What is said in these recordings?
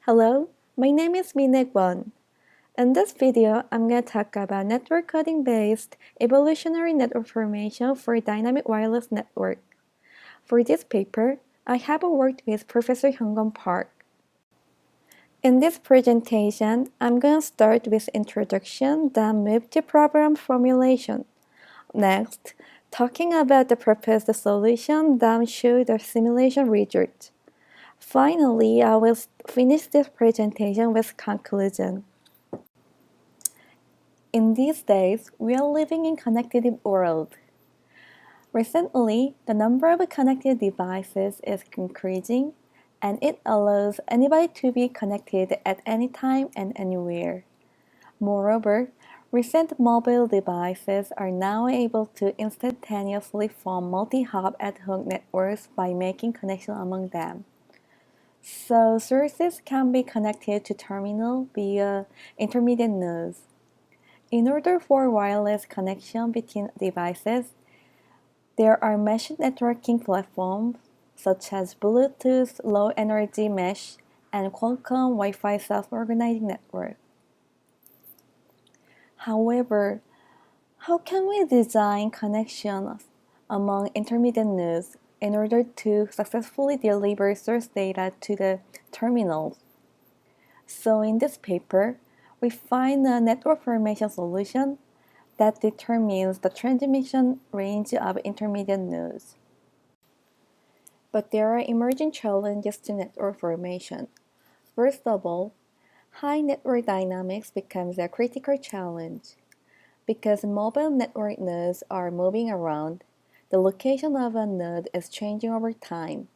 Hello, my name is Kwon. In this video, I'm going to talk about network coding-based evolutionary network formation for dynamic wireless network. For this paper, I have worked with Professor Hyunggon Park. In this presentation, I'm going to start with introduction, then move to problem formulation. Next, talking about the proposed solution, then show the simulation result. Finally, I will finish this presentation with conclusion. In these days, we are living in a connected world. Recently, the number of connected devices is increasing, and it allows anybody to be connected at any time and anywhere. Moreover, recent mobile devices are now able to instantaneously form multi-hop ad hoc networks by making connection among them. So sources can be connected to terminal via intermediate nodes. In order for wireless connection between devices, there are mesh networking platforms such as Bluetooth Low Energy Mesh and Qualcomm Wi-Fi Self-Organizing Network. However, how can we design connections among intermediate nodes in order to successfully deliver source data to the terminals? So in this paper, we find a network formation solution that determines the transmission range of intermediate nodes. But there are emerging challenges to network formation. First of all, high network dynamics becomes a critical challenge. Because mobile network nodes are moving around, the location of a node is changing over time.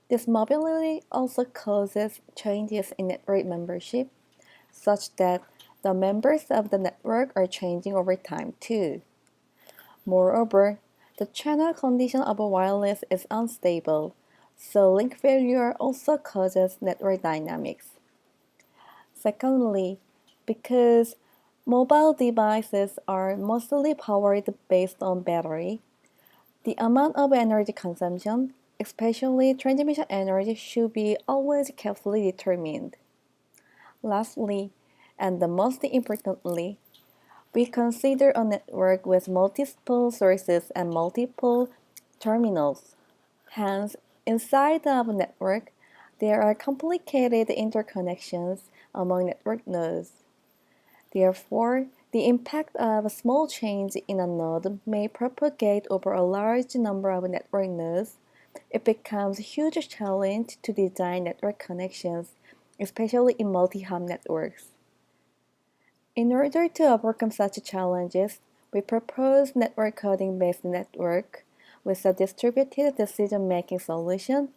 This mobility also causes changes in network membership, such that the members of the network are changing over time too. Moreover, the channel condition of a wireless is unstable, so link failure also causes network dynamics. Secondly, because mobile devices are mostly powered based on battery, the amount of energy consumption, especially transmission energy, should be always carefully determined. Lastly, and the most importantly, we consider a network with multiple sources and multiple terminals. Hence, inside of a network, there are complicated interconnections among network nodes. Therefore, the impact of a small change in a node may propagate over a large number of network nodes. It becomes a huge challenge to design network connections, especially in multi-hop networks. In order to overcome such challenges, we propose network coding-based network with a distributed decision-making solution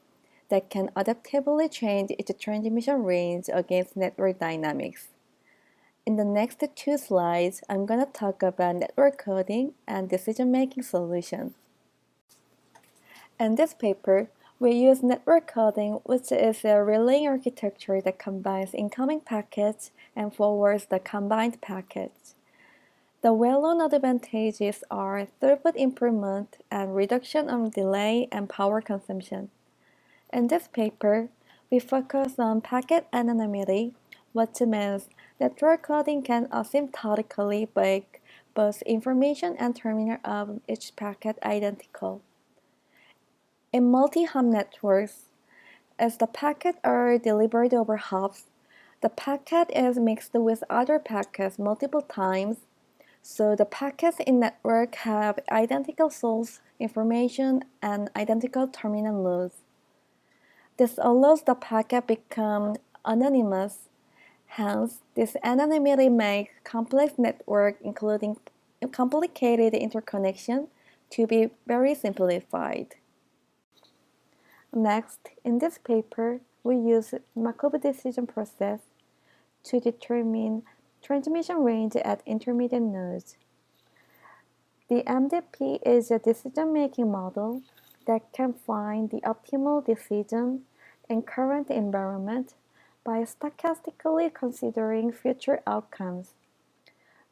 that can adaptively change its transmission range against network dynamics. In the next two slides, I'm going to talk about network coding and decision-making solutions. In this paper, we use network coding, which is a relaying architecture that combines incoming packets and forwards the combined packets. The well-known advantages are throughput improvement and reduction of delay and power consumption. In this paper, we focus on packet anonymity, which means network coding can asymptotically make both information and terminal of each packet identical. In multi-hop networks, as the packets are delivered over hops, the packet is mixed with other packets multiple times, so the packets in network have identical source information and identical terminal nodes. This allows the packet become anonymous. Hence, this anonymity makes complex network, including complicated interconnection, to be very simplified. Next, in this paper, we use Markov decision process to determine transmission range at intermediate nodes. The MDP is a decision-making model that can find the optimal decision in current environment by stochastically considering future outcomes.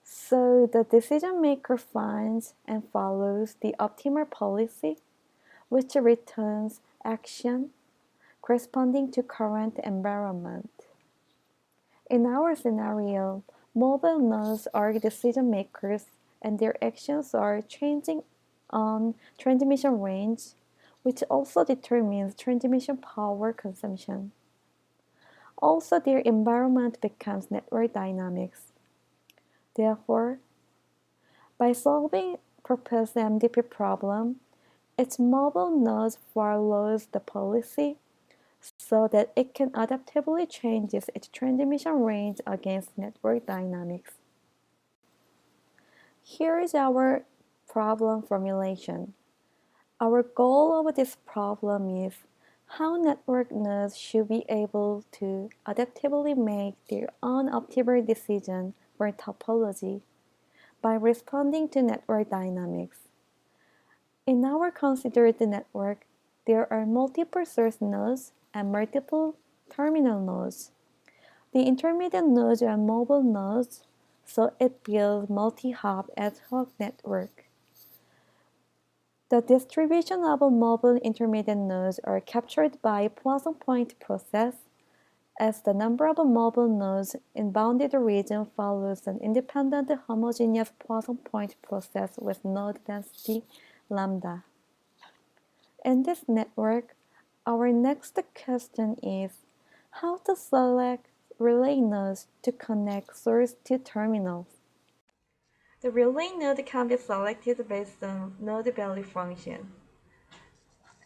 So the decision maker finds and follows the optimal policy, which returns action corresponding to current environment. In our scenario, mobile nodes are decision makers and their actions are changing on transmission range, which also determines transmission power consumption. Also, their environment becomes network dynamics. Therefore, by solving proposed MDP problem, its mobile nodes follows the policy so that it can adaptively change its transmission range against network dynamics. Here is our problem formulation. Our goal of this problem is how network nodes should be able to adaptively make their own optimal decision for topology by responding to network dynamics. In our considered network, there are multiple source nodes and multiple terminal nodes. The intermediate nodes are mobile nodes, so it builds multi-hop ad hoc network. The distribution of mobile intermediate nodes are captured by Poisson point process, as the number of mobile nodes in bounded region follows an independent homogeneous Poisson point process with node density lambda. In this network, our next question is how to select relay nodes to connect source to terminals. The relay node can be selected based on node value function.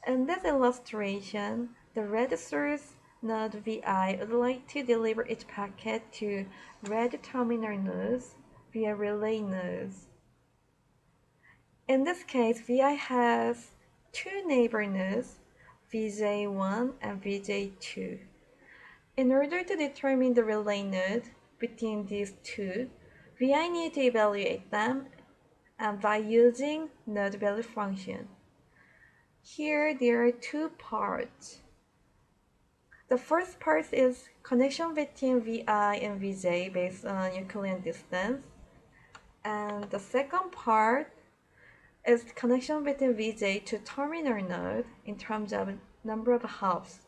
In this illustration, the red source node Vi would like to deliver each packet to red terminal nodes via relay nodes. In this case, Vi has two neighbor nodes, Vj1 and Vj2. In order to determine the relay node between these two, Vi need to evaluate them and by using node value function. Here there are two parts. The first part is connection between Vi and Vj based on Euclidean distance. And the second part is connection between Vj to terminal node in terms of number of hops.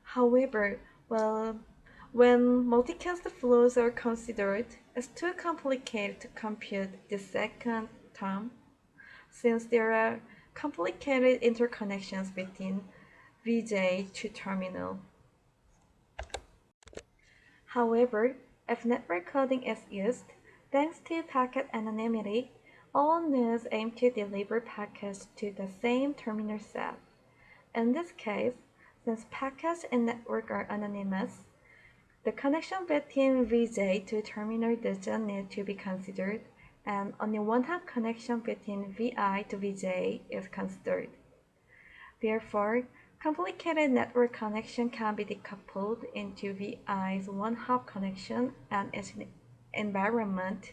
However, when multicast flows are considered, it's too complicated to compute the second term, since there are complicated interconnections between Vj to terminal. However, if network coding is used, thanks to packet anonymity, all nodes aim to deliver packets to the same terminal set. In this case, since packets in network are anonymous, the connection between Vj to terminal doesn't need to be considered, and only one-hop connection between Vi to Vj is considered. Therefore, complicated network connection can be decoupled into Vi's one-hop connection and its environment,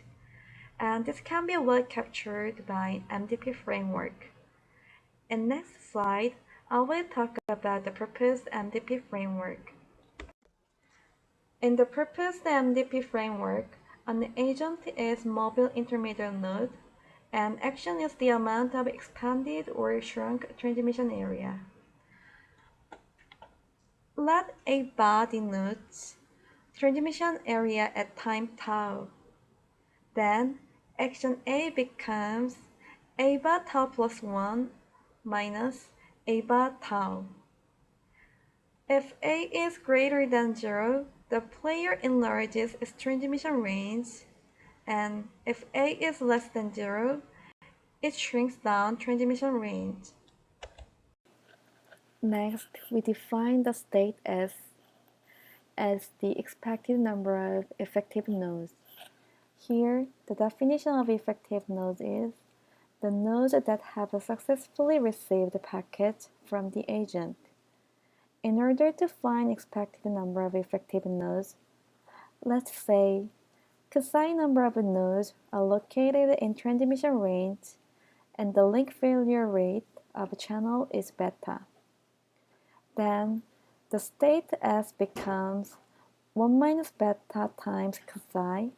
and this can be well captured by MDP framework. In next slide, I will talk about the proposed MDP framework. In the proposed MDP framework, an agent is mobile intermediate node, and action is the amount of expanded or shrunk transmission area. Let A bar denotes transmission area at time tau. Then action A becomes A bar tau plus 1 minus A bar tau. If A is greater than 0, the player enlarges its transmission range, and if A is less than 0, it shrinks down transmission range. Next, we define the state S as the expected number of effective nodes. Here, the definition of effective nodes is the nodes that have successfully received packets from the agent. In order to find expected number of effective nodes, let's say psi number of nodes are located in transmission range and the link failure rate of a channel is beta. Then the state S becomes 1 minus beta times psi,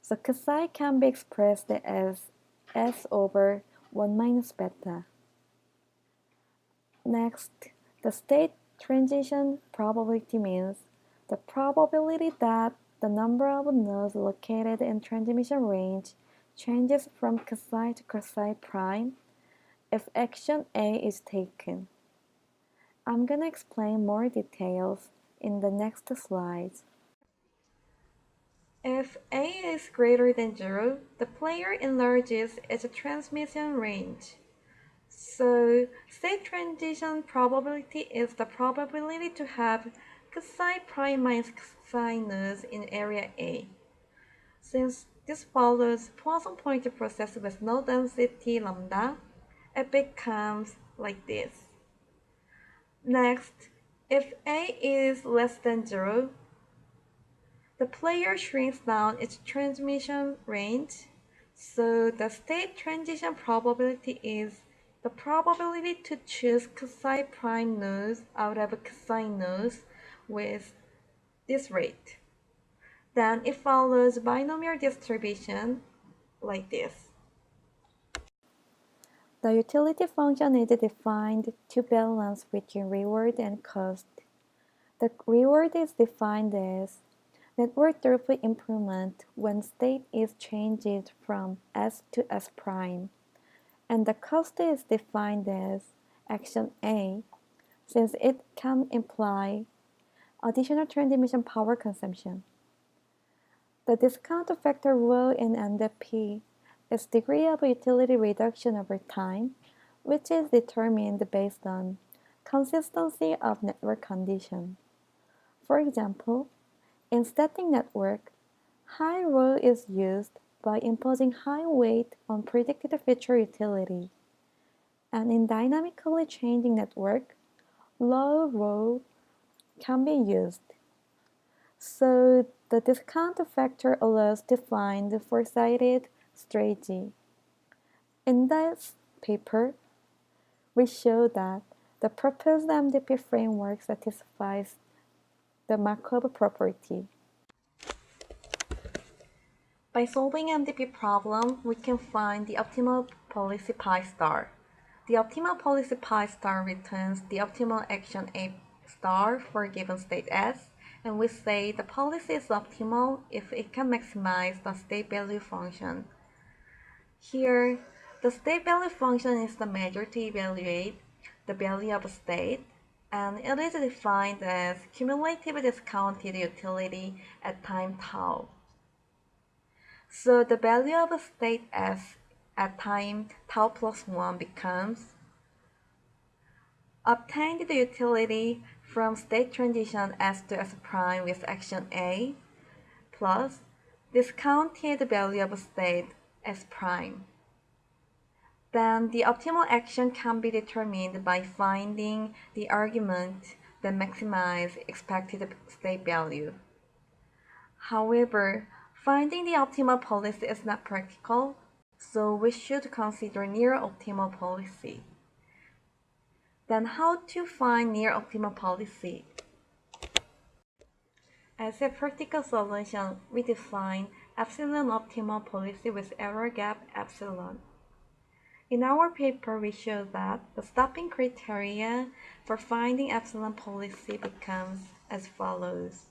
so psi can be expressed as S over 1 minus beta. Next, the state transition probability means the probability that the number of nodes located in transmission range changes from Ksi to Ksi prime if action A is taken. I'm gonna explain more details in the next slides. If A is greater than 0, the player enlarges its transmission range. So, state transition probability is the probability to have Xi prime minus Xi nodes in area A. Since this follows Poisson pointer process with no density lambda, it becomes like this. Next, if A is less than 0, the player shrinks down its transmission range, so the state transition probability is the probability to choose Xi prime nodes out of Xi nodes with this rate. Then it follows binomial distribution like this. The utility function is defined to balance between reward and cost. The reward is defined as network throughput improvement when state is changed from S to S prime, and the cost is defined as action A, since it can imply additional transmission power consumption. The discount factor rule in NDP is degree of utility reduction over time, which is determined based on consistency of network condition. For example, in static network, high rho is used by imposing high weight on predicted future utility. And in dynamically changing network, low rho can be used. So the discount factor allows to find the foresighted strategy. In this paper, we show that the proposed MDP framework satisfies the Markov property. By solving MDP problem, we can find the optimal policy pi star. The optimal policy pi star returns the optimal action A star for a given state S, and we say the policy is optimal if it can maximize the state value function. Here, the state value function is the measure to evaluate the value of a state, and it is defined as cumulative discounted utility at time tau. So the value of a state S at time tau plus 1 becomes obtained the utility from state transition S to S prime with action A plus discounted value of state S prime. Then the optimal action can be determined by finding the argument that maximizes expected state value. However, finding the optimal policy is not practical, so we should consider near optimal policy. Then how to find near optimal policy? As a practical solution, we define epsilon optimal policy with error gap epsilon. In our paper, we show that the stopping criteria for finding epsilon policy becomes as follows.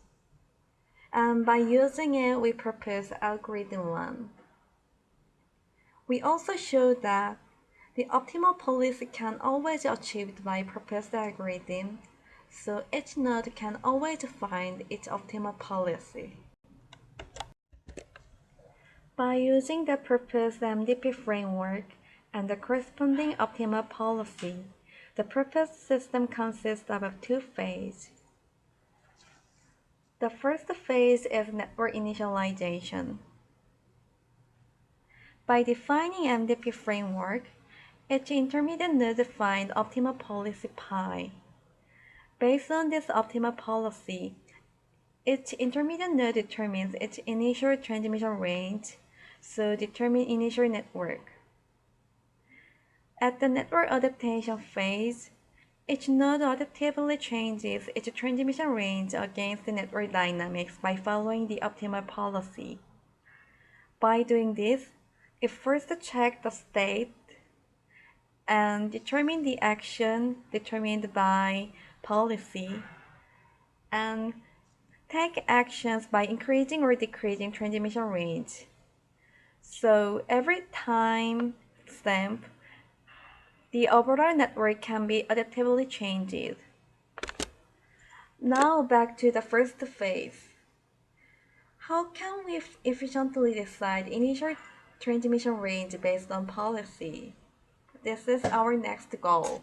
And by using it, we propose algorithm 1. We also show that the optimal policy can always be achieved by proposed algorithm, so each node can always find its optimal policy. By using the proposed MDP framework and the corresponding optimal policy, the proposed system consists of two phases. The first phase is network initialization. By defining MDP framework, each intermediate node finds optimal policy pi. Based on this optimal policy, each intermediate node determines its initial transmission range, so determine initial network. At the network adaptation phase, each node adaptively changes its transmission range against the network dynamics by following the optimal policy. By doing this, it first checks the state and determine the action determined by policy, and take actions by increasing or decreasing transmission range. So every time stamp, the overall network can be adaptively changed. Now back to the first phase. How can we efficiently decide initial transmission range based on policy? This is our next goal.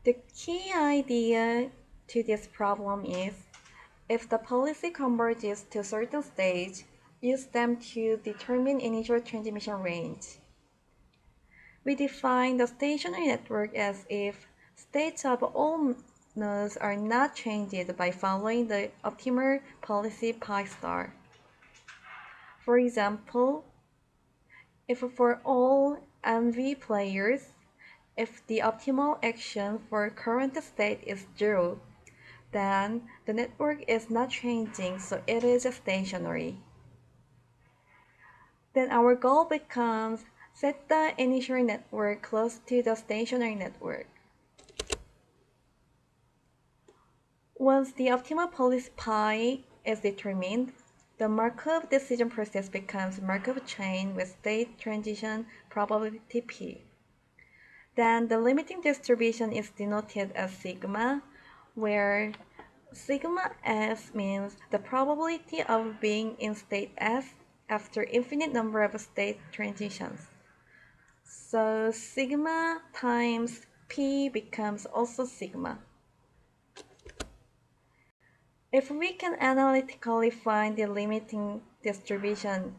The key idea to this problem is if the policy converges to a certain stage, use them to determine initial transmission range. We define the stationary network as if states of all nodes are not changed by following the optimal policy pi star. For example, if for all MV players, if the optimal action for current state is 0, then the network is not changing, so it is stationary. Then our goal becomes set the initial network close to the stationary network. Once the optimal policy pi is determined, the Markov decision process becomes Markov chain with state transition probability p. Then the limiting distribution is denoted as sigma, where sigma s means the probability of being in state S after infinite number of state transitions. So sigma times p becomes also sigma. If we can analytically find the limiting distribution,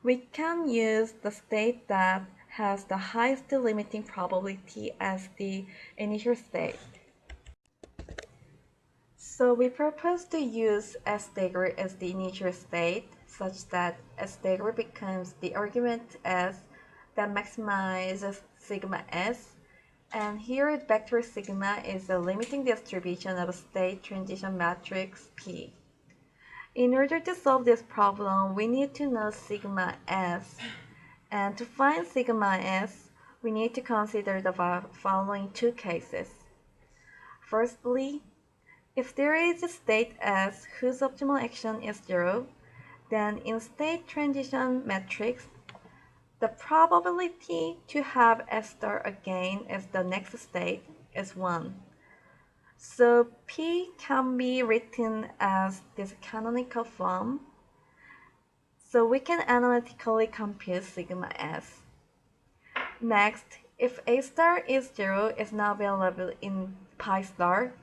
we can use the state that has the highest limiting probability as the initial state. So we propose to use S dagger as the initial state, such that S dagger becomes the argument S that maximizes sigma S, and here vector sigma is the limiting distribution of a state transition matrix P. In order to solve this problem, we need to know sigma S, and to find sigma S, we need to consider the following two cases. Firstly, if there is a state S whose optimal action is 0, then in state transition matrix, the probability to have S star again as the next state is 1. So P can be written as this canonical form. So we can analytically compute sigma S. Next, if A star is 0 is now available in pi star,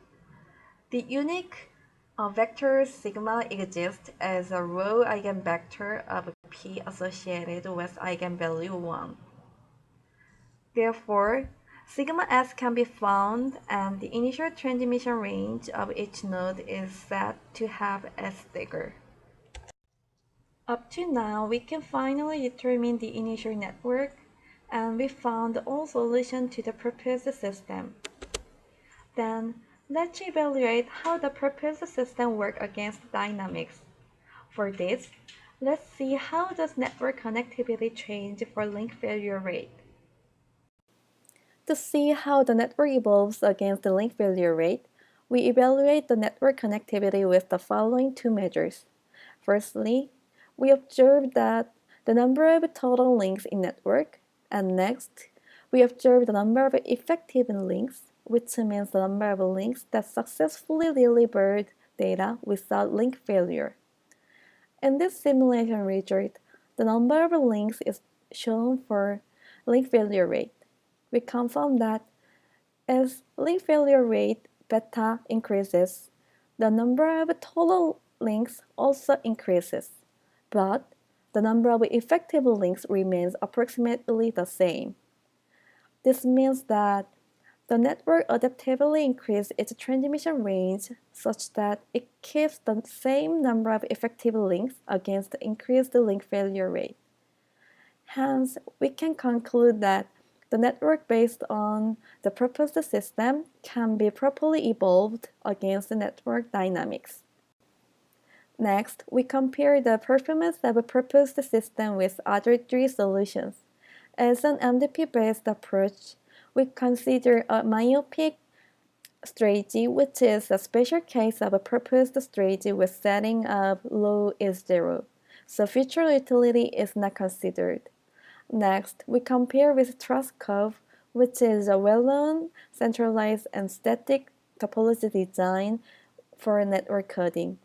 the unique vector sigma exists as a row eigenvector of P associated with eigenvalue 1. Therefore, sigma S can be found and the initial transmission range of each node is set to have S dagger. Up to now, we can finally determine the initial network, and we found all solutions to the proposed system. Then, let's evaluate how the proposed system works against dynamics. For this, let's see how does network connectivity change for link failure rate. To see how the network evolves against the link failure rate, we evaluate the network connectivity with the following two measures. Firstly, we observe that the number of total links in network, and next, we observe the number of effective links, which means the number of links that successfully delivered data without link failure. In this simulation result, the number of links is shown for link failure rate. We confirm that as link failure rate beta increases, the number of total links also increases, but the number of effective links remains approximately the same. This means that the network adaptively increases its transmission range such that it keeps the same number of effective links against the increased link failure rate. Hence, we can conclude that the network based on the proposed system can be properly evolved against the network dynamics. Next, we compare the performance of a proposed system with other three solutions. As an MDP-based approach, we consider a myopic strategy, which is a special case of a proposed strategy with setting of low is 0, so future utility is not considered. Next, we compare with trust curve, which is a well-known, centralized, and static topology design for network coding.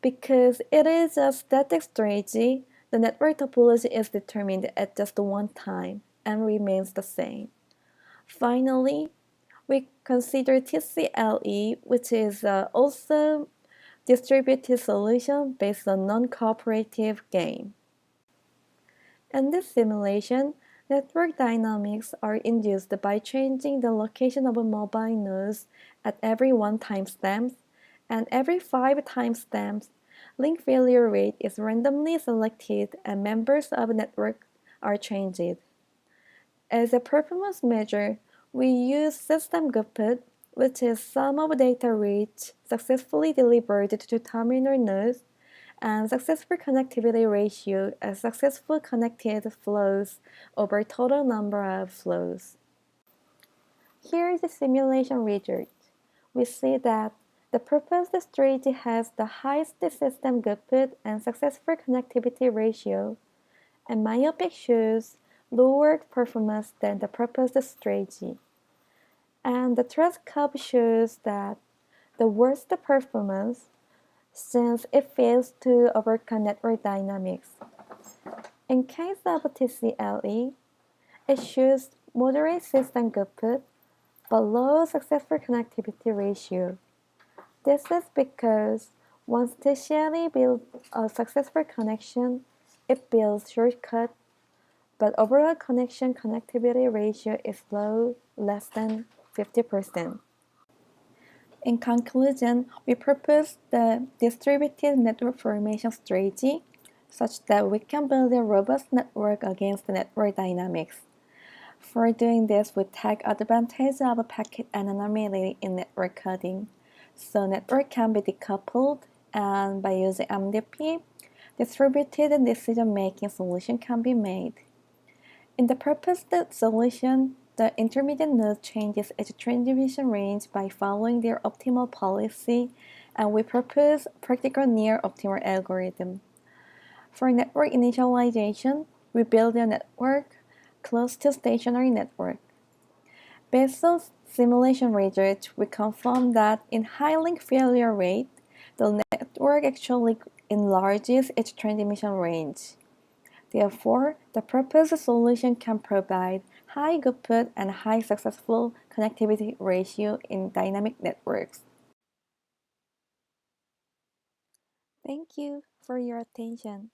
Because it is a static strategy, the network topology is determined at just one time and remains the same. Finally, we consider TCLE, which is also distributed solution based on non-cooperative game. In this simulation, network dynamics are induced by changing the location of mobile nodes at every 1 timestamp, and every 5 timestamps, link failure rate is randomly selected and members of the network are changed. As a performance measure, we use system throughput, which is sum of data reach successfully delivered to terminal nodes, and successful connectivity ratio as successful connected flows over total number of flows. Here is the simulation result. We see that the proposed strategy has the highest system throughput and successful connectivity ratio, and myopic shows lower performance than the proposed strategy. And the trust curve shows that the worst performance since it fails to overcome network dynamics. In case of TCLE, it shows moderate system throughput but low successful connectivity ratio. This is because once TCLE builds a successful connection, it builds shortcut, but overall connection connectivity ratio is low, less than 50%. In conclusion, we propose the distributed network formation strategy such that we can build a robust network against the network dynamics. For doing this, we take advantage of packet anonymity in network coding, so network can be decoupled, and by using MDP, distributed decision-making solution can be made. In the proposed solution, the intermediate node changes its transmission range by following their optimal policy, and we propose practical near-optimal algorithm. For network initialization, we build a network close to stationary network. Based on simulation results, we confirm that in high link failure rate, the network actually enlarges its transmission range. Therefore, the proposed solution can provide high throughput and high successful connectivity ratio in dynamic networks. Thank you for your attention.